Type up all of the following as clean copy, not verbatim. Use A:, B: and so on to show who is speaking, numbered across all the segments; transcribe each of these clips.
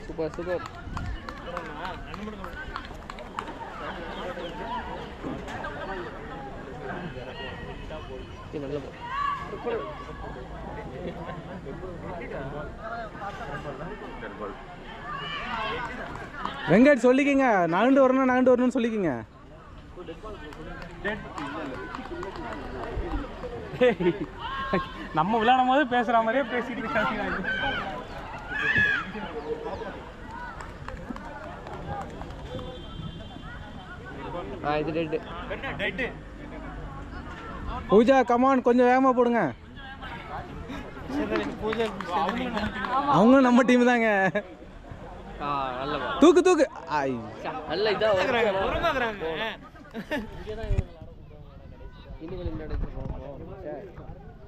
A: Super super. நல்ல
B: வெங்கட் சொல்லிக்கிங்க, நகண்டு வரணும்னு சொல்லிக்கிங்க.
C: நம்ம விளையாடும் போது பேசுற மாதிரியே பேசிட்டு இருக்காங்க.
A: இது டெட்.
B: பூஜா கமான், கொஞ்சம் வேகமா போடுங்க. அவங்களும் நம்ம டீம் தாங்க. தூக்கு தூக்கு.
A: நல்ல இதா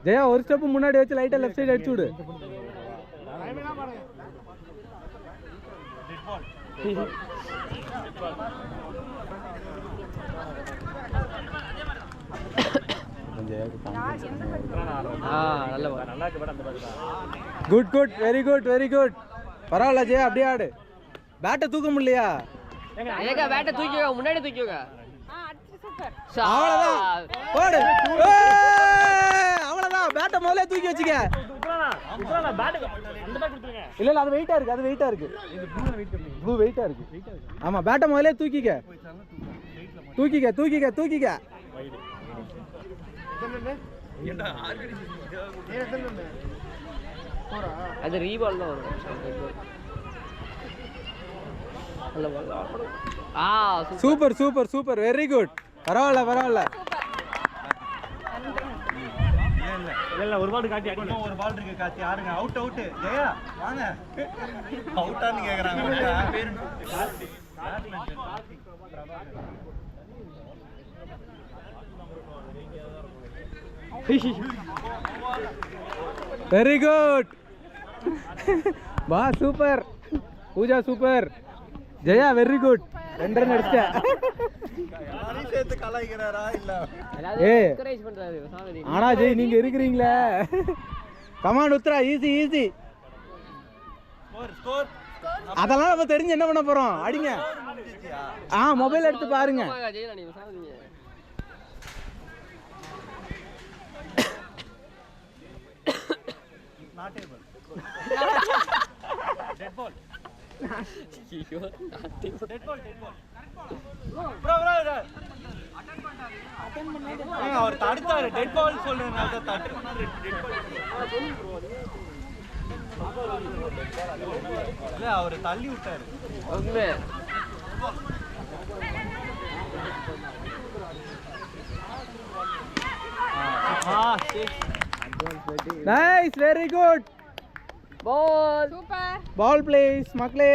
B: ஜெயா ஒரு ஸ்டெப் முன்னாடி வச்சு லைட்டா லெஃப்ட் சைடு அடிச்சு விடு. Good good, very good very good. பரவாயில்ல ஜெயா, அப்படியே ஆடு. பேட்டை தூக்க முடியலையா?
A: பேட்டை தூக்கிங்க, முன்னாடி தூக்கிங்க.
B: அவ்வளவுதான், போடு. அவ்வளவுதான், பேட்டை முதல்ல தூக்கி வச்சுக்க. இல்ல இல்ல, அது வெயிட்டா இருக்கு, அது வெயிட்டா இருக்கு. ப்ளூ வெயிட்டா இருக்கு. ஆமா, பேட்டை முதல்ல தூக்கிக்க தூக்கிக்க தூக்கிக்க தூக்கிக்க.
A: அது ரீபால் தான் வரும்.
B: Super super super, very good. பரவாயில்ல பரவாயில்ல.
C: இல்ல ஒரு பால் காட்டி அடிங்க. ஒரு பால் இருக்கு காட்டி ஆடுங்க. Out out. ஜெயா வாங்க. அவுட்டான்னு கேக்குறாங்க. பேரு
B: வெரி குட். பா super. Pooja super. Jaya very good. 2 run அடிச்ச.
C: யாரையும் சேர்த்து கலாய்க்கறாரா இல்ல?
A: என்கரேஜ் பண்றாரு சாமி.
B: ஆனா ஜெய் நீங்க இருக்கீங்களே. Come on Uthra, easy easy.
C: Score
B: அதெல்லாம் நம்ம தெரிஞ்சு என்ன பண்ண போறோம்? அடிங்க. மொபைல் எடுத்து பாருங்க.
A: ஜெய் நீங்க சாமி.
C: Not able. Dead ball.
A: ஐயோ,
C: dead ball dead ball. Bro attend பண்ணாரு. அவர் தடுத்தாரு. டெட் பால் சொல்றனால தான் தட்டு பண்ணாரு. Dead ball. இல்ல, அவர் தள்ளி விட்டாரு.
A: Okay.
B: Nice, very good.
A: Ball super.
B: Ball please மக்களே.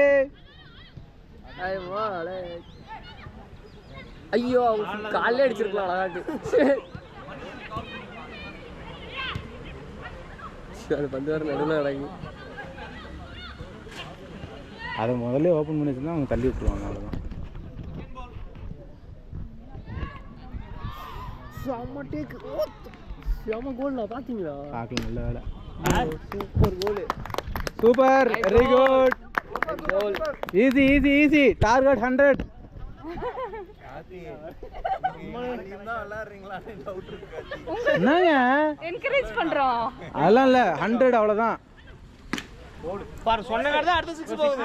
A: ஐயோ, காலையில அடிச்சிருக்கலாம் அழகாட்டு. அது பந்து வர நடுவில் அடங்கி.
B: அதை முதல்ல ஓப்பன் பண்ணி வச்சுருந்தா அவங்க தள்ளி விட்டுருவாங்க. அவ்வளோதான்.
A: செம்ம டேக். செம்ம கோல்ல பாத்தீங்களா?
B: பார்க்கலாம், நல்ல வேலை.
A: Super goal.
B: Super, very good.
A: Goal.
B: Easy easy easy. Target 100. என்னங்க
D: என்கரேஜ் பண்றோம்.
B: அதெல்லாம் இல்ல, 100 அவ்வளவுதான்.
C: பாரு, சொன்ன கார்டு தான் அடுத்த 6 போகுது.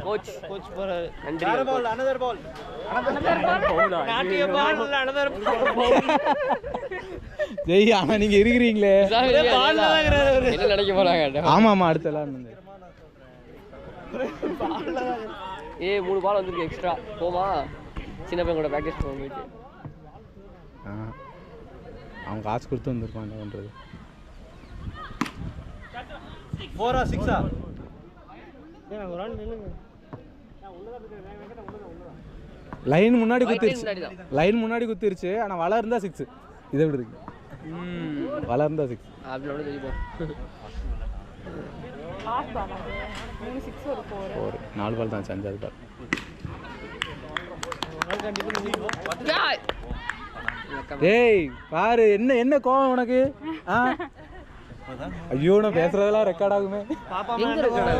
A: கோச்
C: போறாரு.
A: நன்றி.
C: another ball. நாட்டிய பால் இல்ல, another ball.
B: ஜெய், ஆனா நீங்க இருக்கிறீங்களே.
A: என்ன நினைக்க போறாங்க?
B: ஆமா ஆமா, அடுத்த விளையாடுங்க.
A: 3 பால் வந்திருக்கு எக்ஸ்ட்ரா. போமா சின்ன பையன் கூட ப்ராக்டிஸ் பண்ண போயிட்டு.
B: அவன் காசு கொடுத்து வந்திருப்பான், என்ன பண்றது?
C: 4 ஆ 6 ஆ?
B: லைன் முன்னாடி குத்திருச்சு. லைன் முன்னாடி குத்திருச்சு. ஆனா வலை இருந்தா 6. இதை விட இருக்கு. வலை இருந்தா 6.
A: அப்படினோட தெரியுமா?
B: 4 பால் தான், 5 பால். டேய் பாரு என்ன என்ன கோவம் உனக்கு ஆ ஐயோ நான் பேசுறதெல்லாம் ரெக்கார்ட் ஆகுமே
A: எங்க இருக்கானே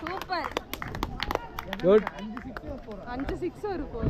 D: சூப்பர்
B: குட்
D: 5 6 இருக்கும்